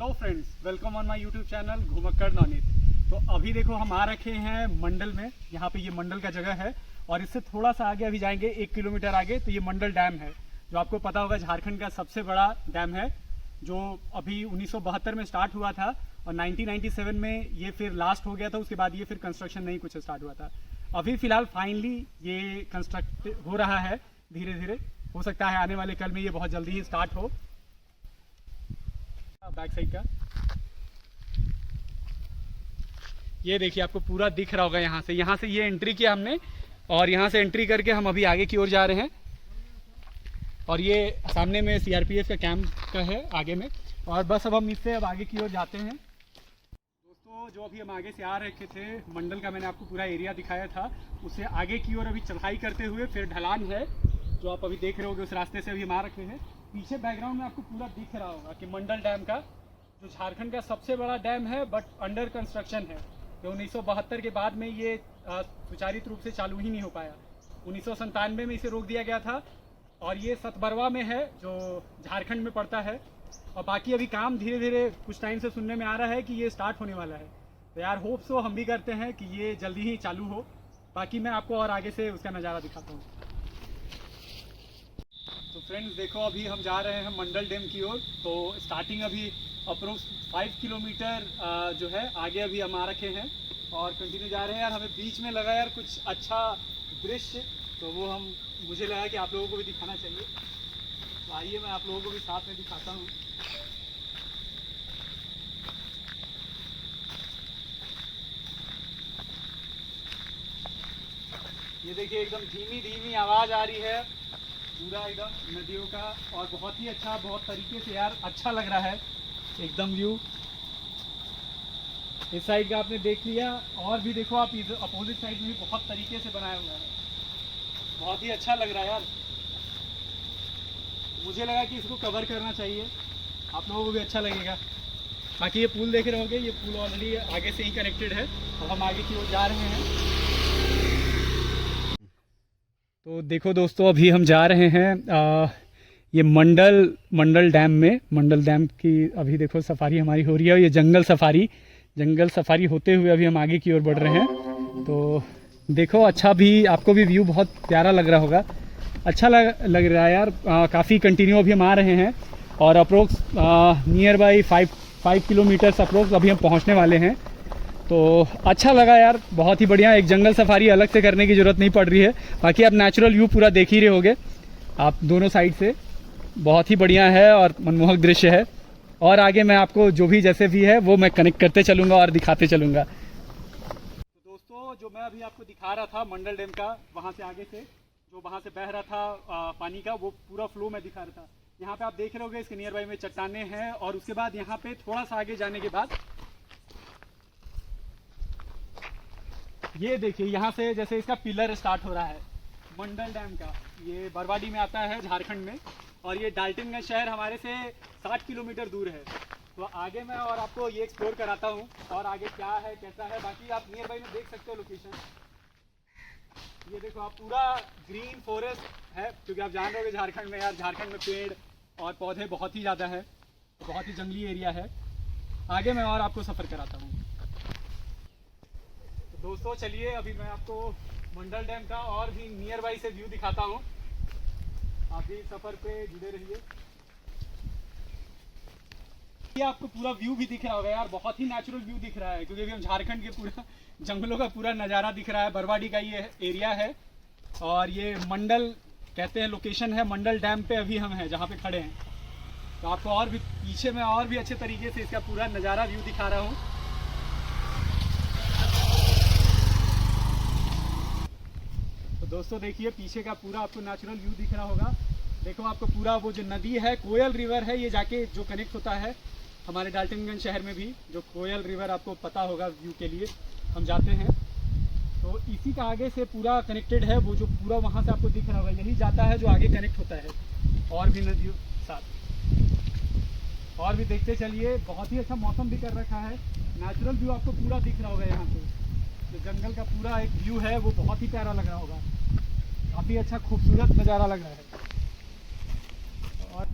Hello friends, welcome on my YouTube channel Ghumakkad Navneet. तो अभी देखो हम आ रखे हैं मंडल में। यहाँ पे ये मंडल का जगह है और इससे थोड़ा सा आगे अभी जाएंगे 1 किलोमीटर आगे तो ये मंडल डैम है, जो आपको पता होगा झारखंड का सबसे बड़ा डैम है, जो अभी 1972 में स्टार्ट हुआ था और 1997 में ये फिर लास्ट हो गया था। उसके बाद ये फिर कंस्ट्रक्शन नहीं कुछ स्टार्ट हुआ था। अभी फिलहाल फाइनली ये कंस्ट्रक्ट हो रहा है धीरे धीरे। हो सकता है आने वाले कल में ये बहुत जल्दी ही स्टार्ट हो। बैक साइड का ये देखिए, आपको पूरा दिख रहा होगा। यहाँ से ये एंट्री किया हमने और यहाँ से एंट्री करके हम अभी आगे की ओर जा रहे हैं। और ये सामने में सीआरपीएफ का कैंप का है आगे में, और बस अब हम इससे अब आगे की ओर जाते हैं। दोस्तों, जो अभी हम आगे से आ रखे थे मंडल का, मैंने आपको पूरा एरिया दिखाया था। उससे आगे की ओर अभी चढ़ाई करते हुए फिर ढलान है, जो आप अभी देख रहे होगे। उस रास्ते से अभी हम आ रखे हैं। पीछे बैकग्राउंड में आपको पूरा दिख रहा होगा कि मंडल डैम का, जो झारखंड का सबसे बड़ा डैम है बट अंडर कंस्ट्रक्शन है। तो 1972 के बाद में ये सुचारित रूप से चालू ही नहीं हो पाया। 1997 में इसे रोक दिया गया था और ये सतबरवा में है, जो झारखंड में पड़ता है। और बाकी अभी काम धीरे धीरे कुछ टाइम से सुनने में आ रहा है कि ये स्टार्ट होने वाला है। तो यार होप सो, हम भी करते हैं कि ये जल्दी ही चालू हो। बाकी मैं आपको और आगे से उसका नज़ारा दिखाता हूँ। तो फ्रेंड्स देखो, अभी हम जा रहे हैं मंडल डैम की ओर। तो स्टार्टिंग अभी अप्रोक्स 5 किलोमीटर जो है आगे अभी हम आ रखे हैं और कंटिन्यू जा रहे हैं। यार हमें बीच में लगा यार कुछ अच्छा दृश्य, तो वो मुझे लगा कि आप लोगों को भी दिखाना चाहिए। तो आइए मैं आप लोगों को भी साथ में दिखाता हूँ। ये देखिए, एकदम धीमी धीमी आवाज़ आ रही है पूरा एकदम नदियों का, और बहुत ही अच्छा, बहुत तरीके से यार अच्छा लग रहा है एकदम व्यू। इस साइड का आपने देख लिया, और भी देखो आप इस अपोजिट साइड में भी बहुत तरीके से बनाया हुआ है। बहुत ही अच्छा लग रहा है यार। मुझे लगा कि इसको कवर करना चाहिए, आप लोगों को भी अच्छा लगेगा। बाकी ये पुल देख रहे होंगे, ये पुल ऑलरेडी आगे से ही कनेक्टेड है और हम आगे की ओर जा रहे हैं। तो देखो दोस्तों, अभी हम जा रहे हैं ये मंडल डैम में। मंडल डैम की अभी देखो सफारी हमारी हो रही है। ये जंगल सफारी होते हुए अभी हम आगे की ओर बढ़ रहे हैं। तो देखो, अच्छा भी आपको भी व्यू बहुत प्यारा लग रहा होगा। अच्छा लग रहा है यार। काफ़ी कंटिन्यू अभी हम आ रहे हैं और approx near by 5 kilometres approx अभी हम पहुंचने वाले हैं। तो अच्छा लगा यार, बहुत ही बढ़िया। एक जंगल सफारी अलग से करने की ज़रूरत नहीं पड़ रही है। बाकी आप नेचुरल व्यू पूरा देख ही रहे होगे आप दोनों साइड से। बहुत ही बढ़िया है और मनमोहक दृश्य है। और आगे मैं आपको जो भी जैसे भी है वो मैं कनेक्ट करते चलूँगा और दिखाते चलूँगा। तो दोस्तों, जो मैं अभी आपको दिखा रहा था मंडल डैम का, वहाँ से आगे से जो वहाँ से बह रहा था पानी का, वो पूरा फ्लो मैं दिखा रहा था। यहाँ पे आप देख रहे होगे, इसके नियर बाई में चट्टाने हैं। और उसके बाद यहाँ पे थोड़ा सा आगे जाने के बाद ये देखिए, यहाँ से जैसे इसका पिलर स्टार्ट हो रहा है मंडल डैम का। ये बरवाडी में आता है झारखंड में, और ये डाल्टनगंज शहर हमारे से 60 किलोमीटर दूर है। तो आगे मैं और आपको ये एक्सप्लोर कराता हूँ और आगे क्या है कैसा है। बाकी आप नियर बाई में देख सकते हो लोकेशन। ये देखो आप, पूरा ग्रीन फॉरेस्ट है, क्योंकि आप जान रहे होगे झारखंड में यार, झारखंड में पेड़ और पौधे बहुत ही ज़्यादा है, बहुत ही जंगली एरिया है। आगे मैं और आपको सफ़र कराता हूँ। दोस्तों चलिए, अभी मैं आपको मंडल डैम का और भी नियर बाई से व्यू दिखाता हूँ। आप भी सफ़र पे जुड़े रहिए। ये आपको पूरा व्यू भी दिख रहा होगा यार, बहुत ही नेचुरल व्यू दिख रहा है, क्योंकि अभी हम झारखंड के पूरा जंगलों का पूरा नज़ारा दिख रहा है। बरवाडी का ये एरिया है और ये मंडल कहते हैं लोकेशन है। मंडल डैम पे अभी हम हैं जहाँ पे खड़े हैं। तो आपको और भी पीछे में और भी अच्छे तरीके से इसका पूरा नज़ारा व्यू दिखा रहा हूँ। दोस्तों देखिए, पीछे का पूरा आपको नेचुरल व्यू दिख रहा होगा। देखो आपको पूरा वो जो नदी है, कोयल रिवर है, ये जाके जो कनेक्ट होता है हमारे डाल्टनगंज शहर में भी। जो कोयल रिवर आपको पता होगा, व्यू के लिए हम जाते हैं। तो इसी का आगे से पूरा कनेक्टेड है। वो जो पूरा वहाँ से आपको दिख रहा होगा, यही जाता है जो आगे कनेक्ट होता है और भी नदियों के साथ। और भी देखते चलिए, बहुत ही अच्छा मौसम भी कर रखा है। नेचुरल व्यू आपको पूरा दिख रहा होगा। यहाँ से जो जंगल का पूरा एक व्यू है वो बहुत ही प्यारा लग रहा होगा। काफ़ी अच्छा खूबसूरत नज़ारा लग रहा है। और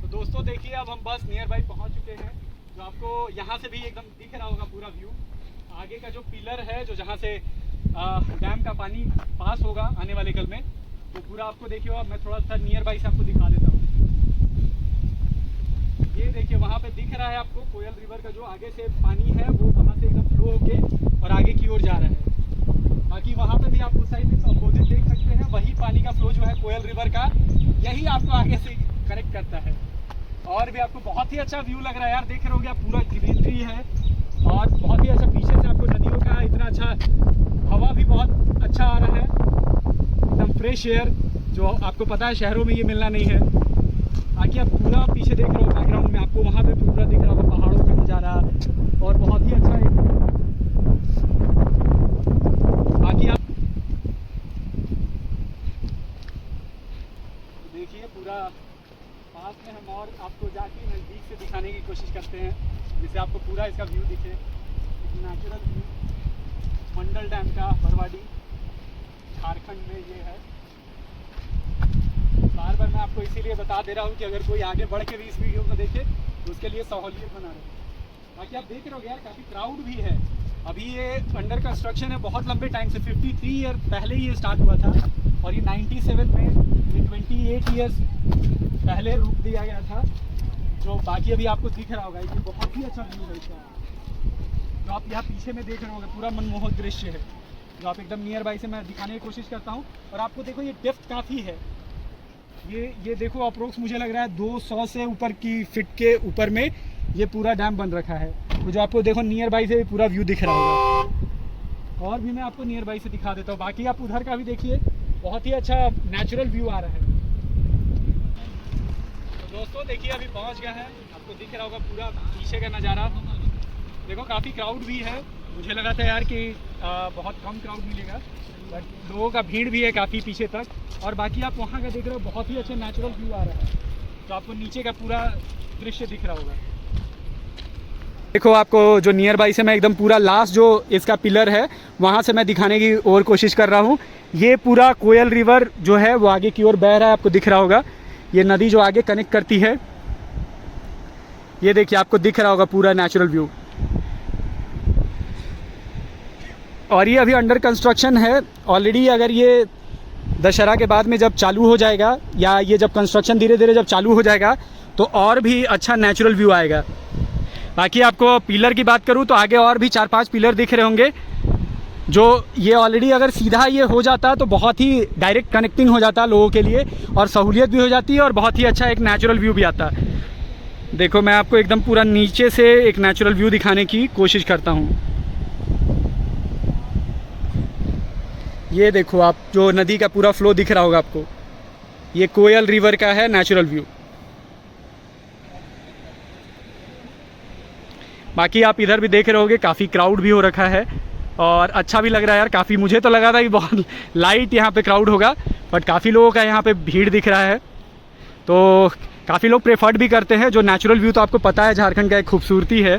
तो दोस्तों देखिए अब हम बस नियर बाई पहुँच चुके हैं। जो आपको यहाँ से भी एकदम दिख रहा होगा पूरा व्यू। आगे का जो पिलर है जो जहाँ से डैम का पानी पास होगा आने वाले कल में, तो पूरा आपको देखिए मैं थोड़ा सा नियर बाई से आपको दिखा देता हूँ। ये देखिए वहाँ पे दिख रहा है आपको कोयल रिवर का जो आगे से पानी है वो वहाँ से एकदम फ्लो होके और आगे की ओर जा रहा है। बाकी वहाँ पे भी आप उस साइड में अपोजिट देख सकते हैं, वही पानी का फ्लो जो है कोयल रिवर का, यही आपको आगे से कनेक्ट करता है। और भी आपको बहुत ही अच्छा व्यू लग रहा है यार, देख रहे होगे आप पूरा ग्रीनरी है और बहुत ही अच्छा पीछे से आपको नदियों का इतना अच्छा हवा भी बहुत अच्छा आ रहा है, एकदम फ्रेश एयर जो आपको पता है शहरों में ये मिलना नहीं है। बाकी आप पूरा पीछे देख रहे हो बैकग्राउंड में आपको वहाँ पे पूरा दिख रहा होगा पहाड़ों का नज़ारा और बहुत ही अच्छा है। बाकी आप देखिए पूरा पास में हम और आपको जाके नज़दीक से दिखाने की कोशिश करते हैं जिससे आपको पूरा इसका व्यू दिखे। नेचुरल व्यू मंडल डैम का बरवाडी झारखंड में ये है। बार बार मैं आपको इसीलिए बता दे रहा हूँ कि अगर कोई आगे बढ़ के भी इस वीडियो को देखे तो उसके लिए सहूलियत बना रहे। बाकी आप देख रहे हो यार काफ़ी क्राउड भी है। अभी ये अंडर कंस्ट्रक्शन है बहुत लंबे टाइम से, 53 ईयर पहले ही ये स्टार्ट हुआ था और ये 97 में ये 28 ईयर्स पहले रूप दिया गया था। जो बाकी अभी आपको दिख रहा होगा ये बहुत ही अच्छा व्यू है इसका, जो आप यहाँ पीछे में देख रहे होंगे पूरा मनमोहक दृश्य है जो आप एकदम नियर बाई से मैं दिखाने की कोशिश करता हूँ। और आपको देखो ये डेप्थ काफ़ी है, ये देखो अप्रोक्स मुझे लग रहा है 200 से ऊपर की फीट के ऊपर में ये पूरा डैम बन रखा है। तो जो आपको देखो नियर बाई से पूरा व्यू दिख रहा होगा और भी मैं आपको नियर बाई से दिखा देता हूँ। बाकी आप उधर का भी देखिए बहुत ही अच्छा नेचुरल व्यू आ रहा है। तो दोस्तों देखिए अभी पहुँच गया है, आपको दिख रहा होगा पूरा पीछे का नज़ारा। देखो काफ़ी क्राउड भी है, मुझे लगा था यार कि बहुत कम क्राउड मिलेगा बट लोगों का भीड़ भी है काफ़ी पीछे तक। और बाकी आप वहाँ का देख रहे हो बहुत ही अच्छा नेचुरल व्यू आ रहा है, तो आपको नीचे का पूरा दृश्य दिख रहा होगा। देखो आपको जो नियर बाई से मैं एकदम पूरा लास्ट जो इसका पिलर है वहाँ से मैं दिखाने की और कोशिश कर रहा हूँ। ये पूरा कोयल रिवर जो है वो आगे की ओर बह रहा है, आपको दिख रहा होगा ये नदी जो आगे कनेक्ट करती है। ये देखिए आपको दिख रहा होगा पूरा नेचुरल व्यू। और ये अभी अंडर कंस्ट्रक्शन है ऑलरेडी। अगर ये दशहरा के बाद में जब चालू हो जाएगा या ये जब कंस्ट्रक्शन धीरे धीरे जब चालू हो जाएगा तो और भी अच्छा नेचुरल व्यू आएगा। बाकी आपको पिलर की बात करूँ तो आगे और भी 4-5 पिलर दिख रहे होंगे जो ये ऑलरेडी अगर सीधा ये हो जाता तो बहुत ही डायरेक्ट कनेक्टिंग हो जाता लोगों के लिए और सहूलियत भी हो जाती है और बहुत ही अच्छा एक नेचुरल व्यू भी आता। देखो मैं आपको एकदम पूरा नीचे से एक नेचुरल व्यू दिखाने की कोशिश करता हूँ। ये देखो आप जो नदी का पूरा फ्लो दिख रहा होगा आपको, ये कोयल रिवर का है नेचुरल व्यू। बाकी आप इधर भी देख रहे होगे काफ़ी क्राउड भी हो रखा है और अच्छा भी लग रहा है यार काफ़ी। मुझे तो लगा था कि बहुत लाइट यहाँ पे क्राउड होगा बट काफ़ी लोगों का यहाँ पे भीड़ दिख रहा है। तो काफ़ी लोग प्रेफर्ड भी करते हैं जो नेचुरल व्यू, तो आपको पता है झारखंड का एक खूबसूरती है।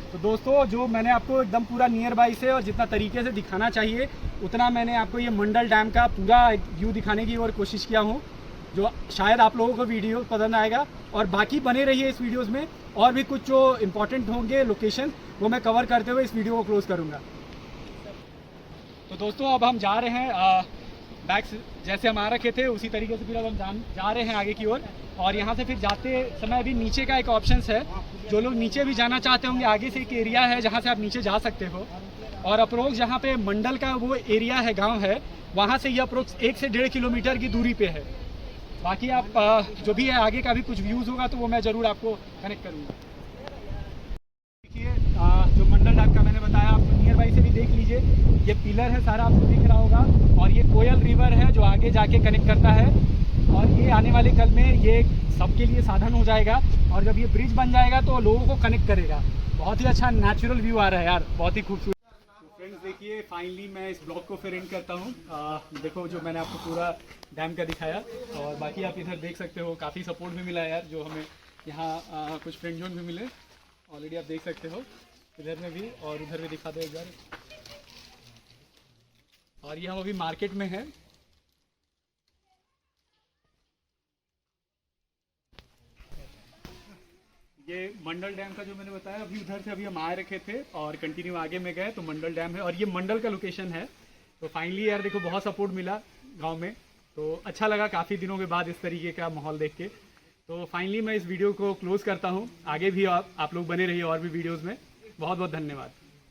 तो दोस्तों जो मैंने आपको एकदम पूरा नियर बाई से और जितना तरीके से दिखाना चाहिए उतना मैंने आपको ये मंडल डैम का पूरा व्यू दिखाने की और कोशिश किया हूँ, जो शायद आप लोगों को वीडियो पसंद आएगा। और बाकी बने रहिए इस वीडियोस में, और भी कुछ जो इम्पोर्टेंट होंगे लोकेशन वो मैं कवर करते हुए इस वीडियो को क्लोज करूँगा। तो दोस्तों अब हम जा रहे हैं बैक जैसे हम आ रखे थे उसी तरीके से फिर अब हम जा रहे हैं आगे की ओर। और यहाँ से फिर जाते समय अभी नीचे का एक ऑप्शन है, जो लोग नीचे भी जाना चाहते होंगे आगे से एक एरिया है जहाँ से आप नीचे जा सकते हो। और अप्रोक्स जहाँ पे मंडल का वो एरिया है, गांव है, वहाँ से ये अप्रोक्स 1 से 1.5 किलोमीटर की दूरी पे है। बाकी आप जो भी है आगे का भी कुछ व्यूज़ होगा तो वो मैं ज़रूर आपको कनेक्ट करूँगा। देखिए जो मंडल डैम का मैंने बताया आपको नियर बाई से भी देख लीजिए, ये पिलर है सारा आपको दिख रहा होगा और ये कोयल रिवर है जो आगे जाके कनेक्ट करता है। और ये आने वाले कल में ये सबके लिए साधन हो जाएगा और जब ये ब्रिज बन जाएगा तो लोगों को कनेक्ट करेगा। बहुत ही अच्छा नेचुरल व्यू आ रहा है यार, बहुत ही खूबसूरत। फ्रेंड्स देखिए फाइनली मैं इस ब्लॉग को फिर एंड करता हूँ। देखो जो मैंने आपको पूरा डैम का दिखाया और बाकी आप इधर देख सकते हो काफ़ी सपोर्ट भी मिला है यार, जो हमें यहाँ कुछ फ्रेंड जोन भी मिले ऑलरेडी आप देख सकते हो इधर में भी, और उधर भी दिखा दो एक बार। और ये हम अभी मार्केट में हैं ये मंडल डैम का जो मैंने बताया, अभी उधर से अभी हम आ रखे थे और कंटिन्यू आगे में गए तो मंडल डैम है और ये मंडल का लोकेशन है। तो फाइनली यार देखो बहुत सपोर्ट मिला गांव में, तो अच्छा लगा काफ़ी दिनों के बाद इस तरीके का माहौल देख के। तो फाइनली मैं इस वीडियो को क्लोज़ करता हूँ। आगे भी आप लोग बने रहिए और भी वीडियोज़ में। बहुत बहुत धन्यवाद।